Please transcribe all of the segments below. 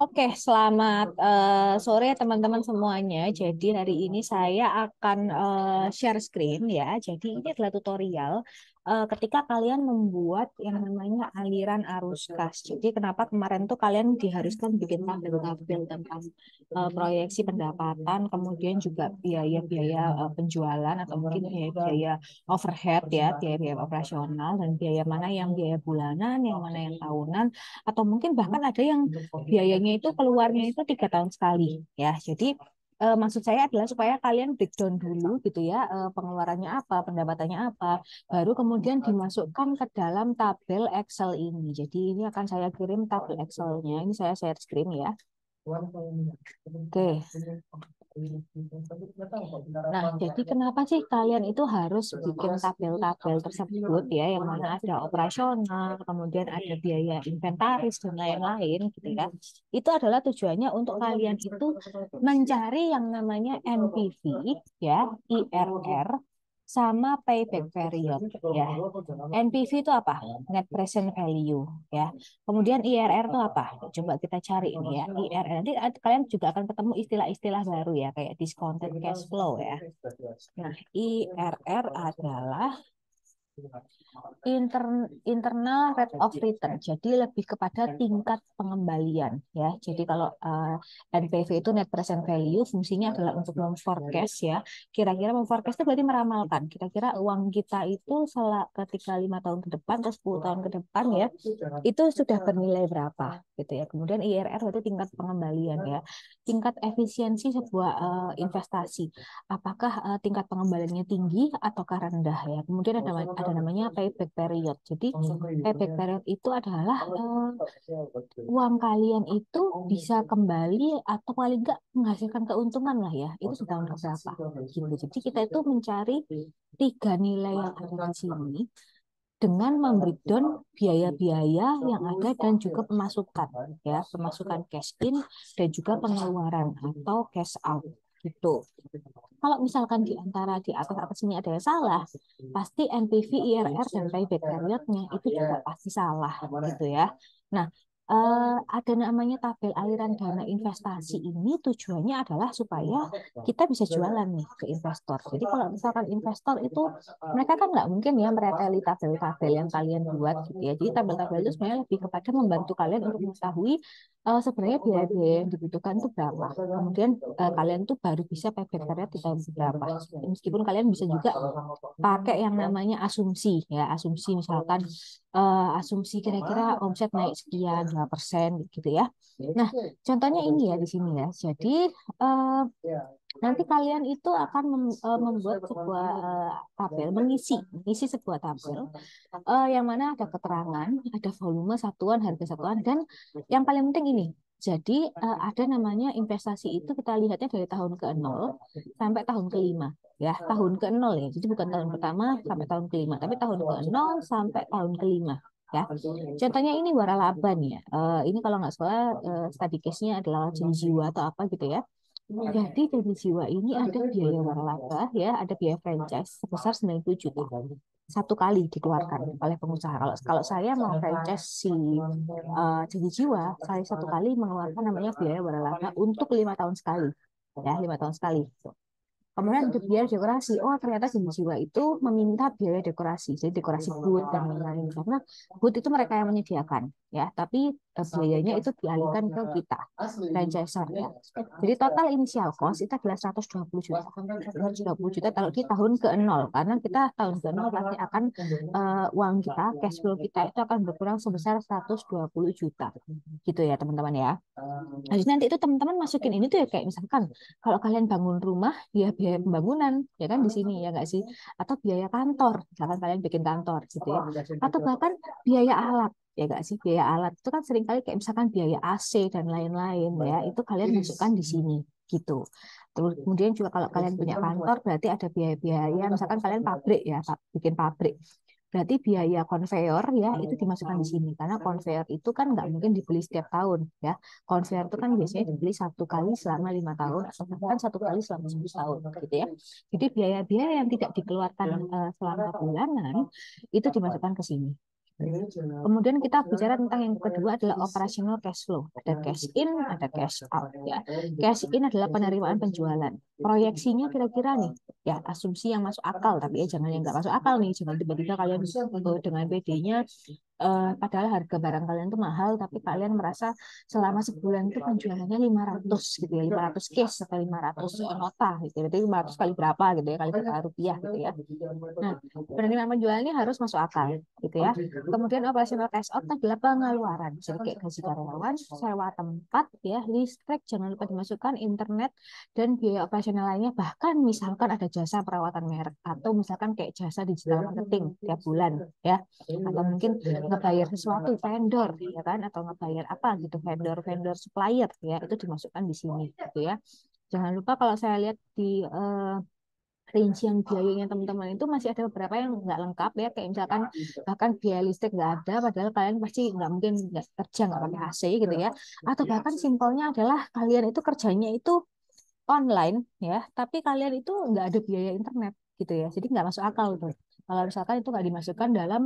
Oke, selamat sore teman-teman semuanya. Jadi hari ini saya akan share screen ya. Jadi ini adalah tutorial ketika kalian membuat yang namanya aliran arus kas. Jadi kenapa kemarin tuh kalian diharuskan bikin tabel-tabel tentang proyeksi pendapatan, kemudian juga biaya-biaya penjualan atau mungkin biaya-biaya overhead ya, biaya-biaya operasional dan biaya mana yang biaya bulanan, yang mana yang tahunan, atau mungkin bahkan ada yang biayanya itu keluarnya itu 3 tahun sekali ya. Jadi maksud saya adalah supaya kalian breakdown dulu gitu ya, pengeluarannya apa, pendapatannya apa, baru kemudian dimasukkan ke dalam tabel Excel ini. Jadi ini akan saya kirim tabel Excelnya. Ini saya share screen ya. Oke. Nah, jadi kenapa sih kalian itu harus bikin tabel-tabel tersebut ya, yang mana ada operasional, kemudian ada biaya inventaris dan lain-lain gitu ya. Itu adalah tujuannya untuk kalian itu mencari yang namanya NPV ya, IRR sama payback period ya. NPV itu apa? Net present value ya. Kemudian IRR itu apa? Coba kita cari ini ya. IRR nanti kalian juga akan ketemu istilah-istilah baru ya, kayak discounted cash flow ya. Nah, IRR adalah internal rate of return. Jadi lebih kepada tingkat pengembalian ya. Jadi kalau NPV itu net present value, fungsinya adalah untuk memforecast ya. Kira-kira memforecast itu berarti meramalkan. Kira-kira uang kita itu ketika 5 tahun ke depan atau 10 tahun ke depan ya, itu sudah bernilai berapa gitu ya. Kemudian IRR berarti tingkat pengembalian ya. Tingkat efisiensi sebuah investasi. Apakah tingkat pengembaliannya tinggi ataukah rendah ya. Kemudian ada namanya payback period. Jadi payback period itu adalah uang kalian itu bisa kembali atau paling enggak menghasilkan keuntungan lah ya. Itu sudah tahun berapa gitu. Jadi kita itu mencari tiga nilai yang ada di sini dengan membreakdown biaya-biaya yang ada dan juga pemasukan ya, pemasukan cash in dan juga pengeluaran atau cash out gitu. Kalau misalkan di antara di atas ini ada yang salah, pasti NPV, IRR dan payback periodnya itu juga pasti salah gitu ya. Nah, ada namanya tabel aliran dana investasi ini tujuannya adalah supaya kita bisa jualan nih ke investor. Jadi kalau misalkan investor itu mereka kan nggak mungkin ya mereteli tabel-tabel yang kalian buat gitu ya. Jadi tabel-tabel itu sebenarnya lebih kepada membantu kalian untuk mengetahui sebenarnya biaya-biaya yang dibutuhkan itu berapa. Kemudian kalian tuh baru bisa payback period di tahun berapa. Meskipun kalian bisa juga pakai yang namanya asumsi ya, asumsi misalkan asumsi kira-kira omset naik sekian 2% gitu ya. Nah, contohnya ini ya di sini ya. Jadi nanti kalian itu akan membuat sebuah tabel, mengisi sebuah tabel yang mana ada keterangan, ada volume satuan, harga satuan, dan yang paling penting ini. Jadi ada namanya investasi itu kita lihatnya dari tahun ke-0 sampai tahun ke-5 ya, tahun ke-0 ya. Jadi bukan tahun pertama sampai tahun ke-5, tapi tahun ke-0 sampai tahun ke-5 ya. Contohnya ini waralaba nih ya. Ini kalau nggak salah study case-nya adalah jenis jiwa atau apa gitu ya. Jadi dari jiwa ini ada biaya waralaba ya, ada biaya franchise sebesar 90 juta. Satu kali dikeluarkan oleh pengusaha. Kalau kalau saya mau franchise si jadi jiwa, saya satu kali mengeluarkan namanya biaya waralaba untuk 5 tahun sekali. Ya, 5 tahun sekali. Kemudian untuk biaya dekorasi, oh ternyata jenis jiwa itu meminta biaya dekorasi, jadi dekorasi booth dan lain-lain. Karena booth itu mereka yang menyediakan, ya, tapi biayanya itu dialihkan ke kita, franchiser ya. Jadi total initial cost itu adalah 120 juta. 120 juta kalau di tahun ke-0, karena kita tahun ke-0 pasti akan uang kita, cash flow kita itu akan berkurang sebesar 120 juta. Gitu ya teman-teman ya. Jadi nanti itu teman-teman masukin ini tuh ya kayak misalkan kalau kalian bangun rumah ya biaya pembangunan ya kan di sini ya nggak sih, atau biaya kantor misalkan kalian bikin kantor gitu ya, atau bahkan biaya alat ya nggak sih, biaya alat itu kan sering kali kayak misalkan biaya AC dan lain-lain ya, itu kalian masukkan di sini gitu. Terus kemudian juga kalau kalian punya kantor berarti ada biaya-biaya misalkan kalian pabrik ya, bikin pabrik. Berarti biaya konveyor ya itu dimasukkan di sini karena konveyor itu kan nggak mungkin dibeli setiap tahun ya. Konveyor itu kan biasanya dibeli satu kali selama 5 tahun atau bahkan satu kali selama 10 tahun gitu ya. Jadi biaya-biaya yang tidak dikeluarkan selama bulanan itu dimasukkan ke sini Kemudian kita bicara tentang yang kedua adalah operational cash flow. Ada cash in, ada cash out ya. Cash in adalah penerimaan penjualan. Proyeksinya kira-kira nih, ya asumsi yang masuk akal, tapi ya jangan yang nggak masuk akal nih. Jangan tiba-tiba kalian dengan PD-nya padahal harga barang kalian itu mahal, tapi kalian merasa selama sebulan itu penjualannya 500 gitu ya, 500 case atau 500 nota gitu. Jadi 500 kali berapa gitu ya, kali berapa rupiah gitu ya. Nah, penerimaan penjualan ini harus masuk akal gitu ya. Kemudian operational cash out adalah pengeluaran. Jadi kayak gaji karyawan, sewa tempat ya, listrik jangan lupa dimasukkan, internet dan biaya operasional lainnya, bahkan misalkan ada jasa perawatan merek atau misalkan kayak jasa digital marketing tiap bulan ya. Atau mungkin ngebayar sesuatu vendor ya kan, atau ngebayar apa gitu, vendor supplier ya, itu dimasukkan di sini gitu ya. Jangan lupa kalau saya lihat di rincian biayanya teman-teman itu masih ada beberapa yang nggak lengkap ya, kayak misalkan bahkan biaya listrik nggak ada, padahal kalian pasti nggak mungkin nggak kerja nggak pakai AC gitu ya, atau bahkan simpelnya adalah kalian itu kerjanya itu online ya, tapi kalian itu nggak ada biaya internet gitu ya, jadi nggak masuk akal tuh kalau misalkan itu nggak dimasukkan dalam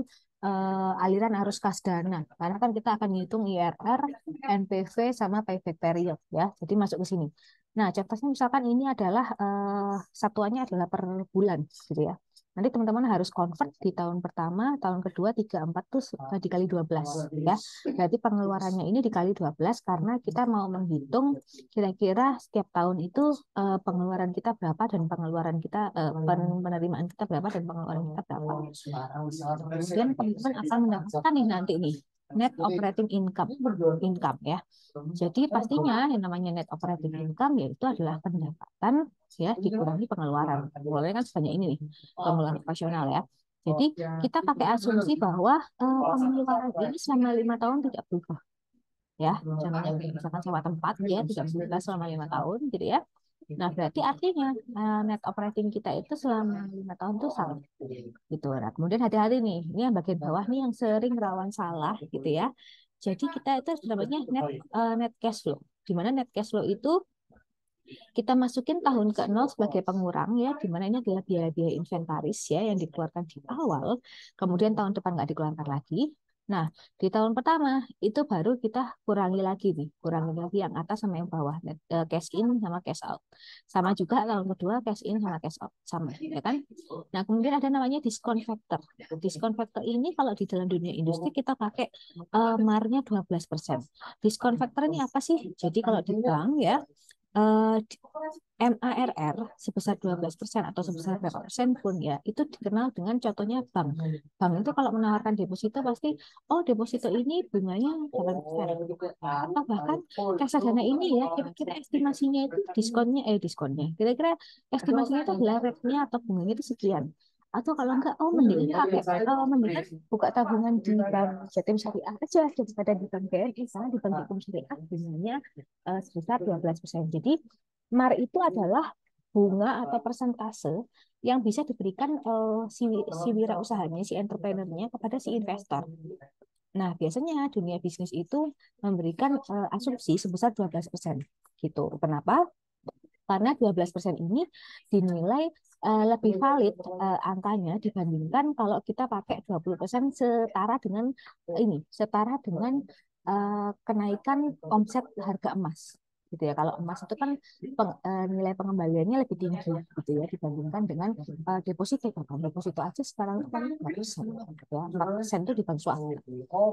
aliran arus kas dana, karena kan kita akan ngitung IRR, NPV sama payback period ya, jadi masuk ke sini. Nah, contohnya misalkan ini adalah satuannya adalah per bulan gitu ya. Nanti teman-teman harus convert di tahun pertama, tahun kedua, 3, 4 tuh dikali 12 ya. Berarti pengeluarannya ini dikali 12 karena kita mau menghitung kira-kira setiap tahun itu pengeluaran kita berapa dan pengeluaran kita penerimaan kita berapa dan pengeluaran kita berapa. Kemudian teman-teman akan mendapatkan nih nanti nih net operating income ya. Jadi pastinya yang namanya net operating income yaitu adalah pendapatan ya dikurangi pengeluaran. Pengeluaran kan sebanyak ini nih, pengeluaran operasional ya. Jadi kita pakai asumsi bahwa pengeluaran ini selama 5 tahun tidak berubah ya. Contohnya misalkan sewa tempat ya tidak berubah selama 5 tahun gitu ya. Nah, berarti artinya net operating kita itu selama 5 tahun itu sama gitu. Nah, kemudian hati-hati nih, ini yang bagian bawah nih yang sering rawan salah gitu ya. Jadi kita itu namanya net cash flow. Di mana net cash flow itu kita masukin tahun ke-0 sebagai pengurang ya, di mana ini adalah biaya-biaya inventaris ya yang dikeluarkan di awal, kemudian tahun depan nggak dikeluarkan lagi. Nah, di tahun pertama itu baru kita kurangi lagi nih, kurangi lagi yang atas sama yang bawah, cash in sama cash out. Sama juga tahun kedua cash in sama cash out sama, ya kan? Nah, kemudian ada namanya discount factor. Discount factor ini kalau di dalam dunia industri kita pakai marnya 12%. Discount factor ini apa sih? Jadi kalau di bank ya eh, MARR sebesar 12% atau sebesar berapa persen pun ya, itu dikenal dengan contohnya bank. Bank itu kalau menawarkan deposito pasti, oh deposito ini bunganya 8%. Atau bahkan reksadana ini ya, kira-kira estimasinya itu diskonnya. Kira-kira estimasinya itu adalah rate-nya atau bunganya itu sekian. Atau kalau enggak, oh mendingan buka tabungan di bank Jatim Syariah aja daripada di bank BNI, karena di bank Jatim Syariah bunganya sebesar 12%. Jadi MAR itu adalah bunga atau persentase yang bisa diberikan si wirausahanya, si entrepreneurnya kepada si investor. Nah, biasanya dunia bisnis itu memberikan asumsi sebesar 12% gitu. Kenapa? Karena 12% ini dinilai lebih valid angkanya dibandingkan kalau kita pakai 20% setara dengan kenaikan omset harga emas gitu ya. Kalau emas itu kan nilai pengembaliannya lebih tinggi gitu ya dibandingkan dengan deposito. Kan deposito aja sekarang itu kan 4% ya. 4% itu di bank swasta.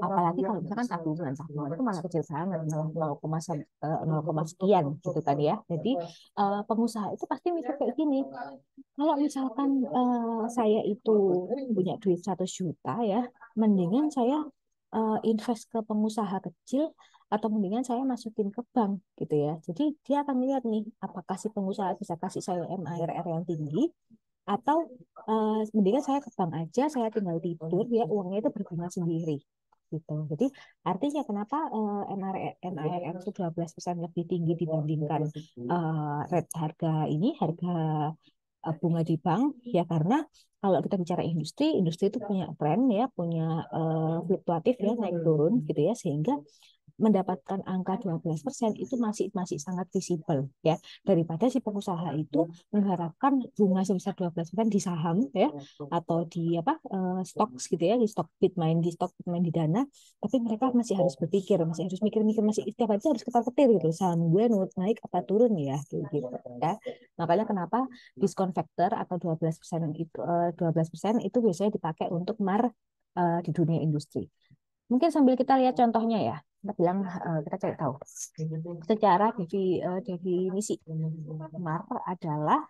Apalagi kalau misalkan tabungan itu malah kecil banget, 0, sekian gitu kan ya. Jadi pengusaha itu pasti mikir kayak gini, kalau misalkan saya itu punya duit 100 juta ya, mendingan saya invest ke pengusaha kecil atau mendingan saya masukin ke bank gitu ya. Jadi dia akan lihat nih, apakah si pengusaha bisa kasih saya MARR yang tinggi atau mendingan saya ke bank aja, saya tinggal tidur ya, uangnya itu berbunga sendiri gitu. Jadi artinya kenapa MARR itu 12% lebih tinggi dibandingkan rate harga bunga di bank ya, karena kalau kita bicara industri itu punya tren ya, punya fluktuatif ya, naik turun gitu ya, sehingga mendapatkan angka 12% itu masih masih sangat visible ya, daripada si pengusaha itu mengharapkan bunga sebesar 12% di saham ya, atau di apa stok gitu ya, di stok Bitmain, di Dana, tapi mereka masih harus berpikir, masih harus mikir-mikir, masih setiap hari harus ketar-ketir gitu, saham gue naik apa turun ya gitu ya. Makanya kenapa diskon factor atau 12% itu 12% itu biasanya dipakai untuk di dunia industri. Mungkin sambil kita lihat contohnya ya, kita bilang kita cari tahu secara definisi MAR adalah,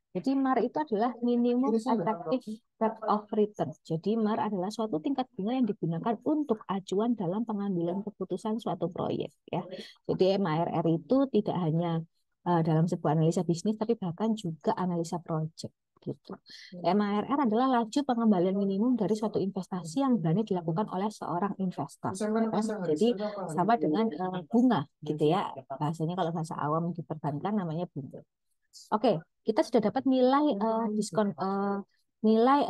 jadi MAR itu adalah minimum attractive rate of return. Jadi MAR adalah suatu tingkat bunga yang digunakan untuk acuan dalam pengambilan keputusan suatu proyek ya. Jadi MARR itu tidak hanya dalam sebuah analisa bisnis, tapi bahkan juga analisa proyek gitu. MARR adalah laju pengembalian minimum dari suatu investasi yang berani dilakukan oleh seorang investor. Jadi sama dengan bunga gitu ya. Bahasanya kalau bahasa awam di perbankan namanya bunga. Oke, kita sudah dapat nilai diskon nilai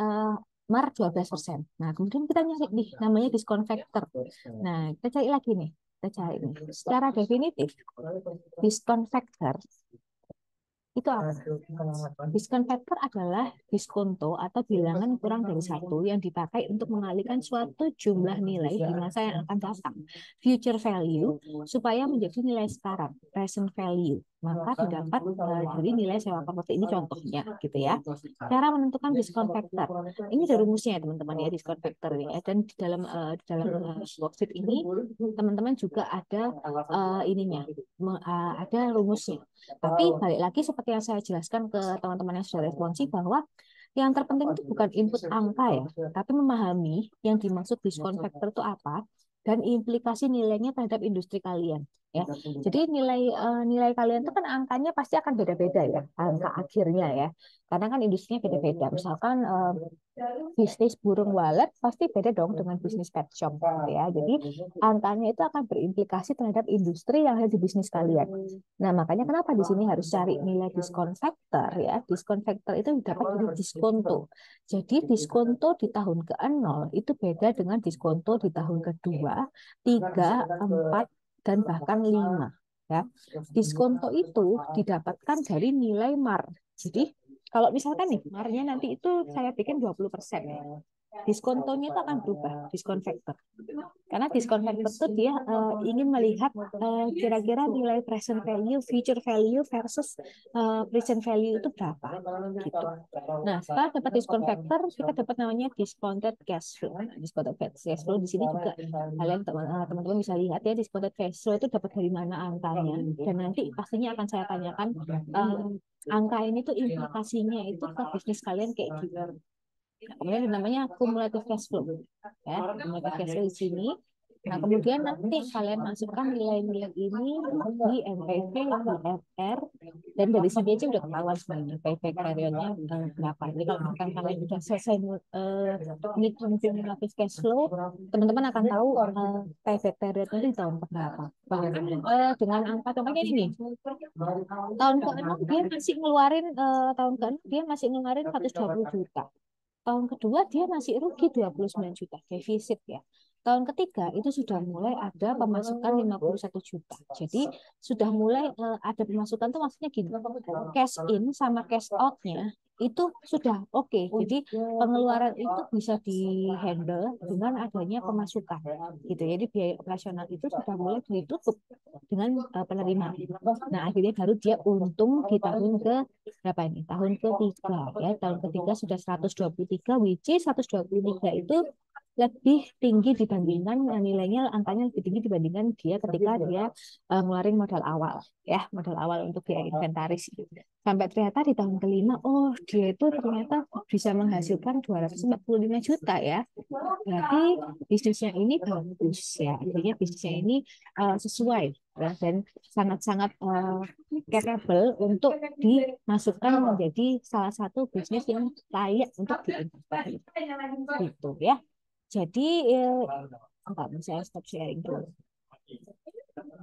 MAR 12%. Nah, kemudian kita nyari nih namanya diskon factor. Nah, kita cari lagi nih. Kita cari nih. Secara definitif, diskon factor itu apa? Diskon factor adalah diskonto atau bilangan kurang dari satu yang dipakai untuk mengalihkan suatu jumlah nilai di masa yang akan datang, future value, supaya menjadi nilai sekarang, present value. Maka didapat dari nilai sewa properti ini contohnya, gitu ya. Cara menentukan diskon factor. Ini ada rumusnya ya teman-teman ya, diskon factor ya. Dan di dalam worksheet ini teman-teman juga ada ininya, ada rumusnya. Tapi balik lagi seperti yang saya jelaskan ke teman-teman yang sudah responsif, bahwa yang terpenting itu bukan input angka ya, tapi memahami yang dimaksud diskon factor itu apa dan implikasi nilainya terhadap industri kalian ya. Jadi nilai kalian itu kan angkanya pasti akan beda-beda ya, angka akhirnya ya. Karena kan industrinya beda-beda. Misalkan bisnis burung walet pasti beda dong dengan bisnis pet shop gitu ya. Jadi angkanya itu akan berimplikasi terhadap industri yang ada di bisnis kalian. Nah, makanya kenapa di sini harus cari nilai diskon factor ya. Diskon factor itu dapat dari diskonto. Jadi diskonto di tahun ke-0 itu beda dengan diskonto di tahun kedua, 3, 4, dan bahkan 5 ya. Diskonto itu didapatkan dari nilai MAR. Jadi kalau misalkan nih MAR-nya nanti itu saya bikin 20% ya. Diskontonya itu akan berubah, diskon factor. Karena diskon factor itu dia ingin melihat kira-kira nilai present value, future value versus present value itu berapa gitu. Nah, setelah dapat diskon factor, kita dapat namanya discounted cash flow. Discounted cash flow di sini juga kalian teman-teman bisa lihat ya, discounted cash flow itu dapat dari mana angkanya. Dan nanti pastinya akan saya tanyakan angka ini tuh implikasinya itu ke bisnis kalian kayak gitu. Kemudian namanya cumulative cash flow. Ya, cumulative cash flow di sini. Nah, kemudian nanti kalian masukkan nilai-nilai ini di NPV, FR, dan dari sini aja udah ketahuan sebenarnya payback periodnya berapa. Jadi kalau misalkan kalian udah selesai ngitung cumulative cash flow, teman-teman akan tahu payback periodnya di tahun berapa. Bahkan dengan angka contohnya ini nih, tahun ke-6 dia masih ngeluarin dia masih ngeluarin 120 juta. Tahun kedua dia masih rugi 29 juta defisit ya. Tahun ketiga itu sudah mulai ada pemasukan 51 juta. Jadi sudah mulai ada pemasukan tuh maksudnya gini. Cash in sama cash out-nya itu sudah oke. Jadi pengeluaran itu bisa dihandle dengan adanya pemasukan gitu. Jadi biaya operasional itu sudah mulai ditutup dengan penerimaan. Nah, akhirnya baru dia untung di tahun ke berapa ini? Tahun ketiga ya. Tahun ketiga sudah 123, which is 123 itu lebih tinggi dibandingkan nilainya, angkanya lebih tinggi dibandingkan dia ketika dia ngeluarin modal awal ya, modal awal untuk biaya inventaris. Sampai ternyata di tahun kelima, oh dia itu ternyata bisa menghasilkan 245 juta ya. Berarti bisnisnya ini bagus ya, artinya bisnisnya ini sesuai ya, dan sangat-sangat capable untuk dimasukkan menjadi salah satu bisnis yang layak untuk diinvestasi gitu ya. Jadi enggak, saya stop sharing dulu.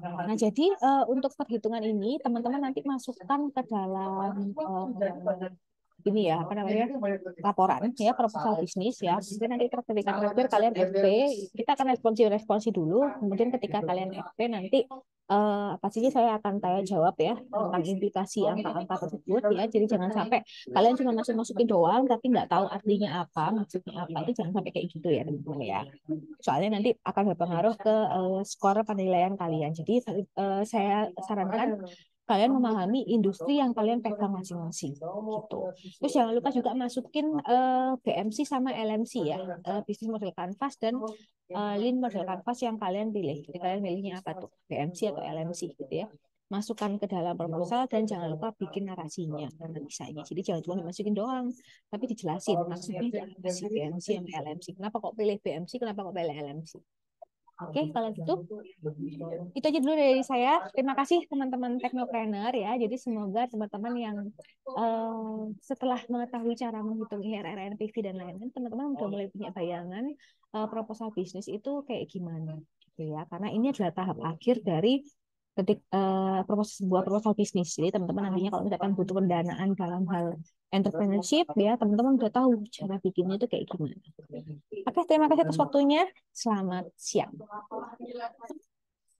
Nah, jadi untuk perhitungan ini teman-teman nanti masukkan ke dalam ini ya, apa namanya, laporan ya, proposal bisnis ya. Kemudian nanti ketika terakhir kalian FP, kita akan responsi dulu. Kemudian ketika kalian FP nanti pastinya saya akan tanya jawab ya tentang implikasi angka-angka tersebut ya. Jadi jangan sampai kalian cuma masukin doang tapi nggak tahu artinya apa, maksudnya apa. Itu jangan sampai kayak gitu ya teman-teman ya. Soalnya nanti akan berpengaruh ke skor penilaian kalian. Jadi saya sarankan kalian memahami industri yang kalian pegang masing-masing gitu. Terus jangan lupa juga masukin BMC sama LMC ya, Business Model Canvas dan Lean Model Canvas yang kalian pilih. Jadi kalian pilihnya apa tuh, BMC atau LMC gitu ya. Masukkan ke dalam proposal dan jangan lupa bikin narasinya, desainnya. Jadi jangan cuma dimasukin doang, tapi dijelasin maksudnya apa sih BMC sama LMC. Kenapa kok pilih BMC, kenapa kok pilih LMC. Oke, kalau gitu itu aja dulu dari saya. Terima kasih teman-teman teknopreneur ya. Jadi semoga teman-teman yang setelah mengetahui cara menghitung IRR, NPV dan lain-lain, teman-teman udah mulai punya bayangan proposal bisnis itu kayak gimana, gitu ya. Karena ini adalah tahap akhir dari sebuah proposal bisnis. Jadi teman-teman nantinya kalau misalkan butuh pendanaan dalam hal entrepreneurship ya, teman-teman udah tahu cara bikinnya itu kayak gimana. Oke, terima kasih atas waktunya. Selamat siang.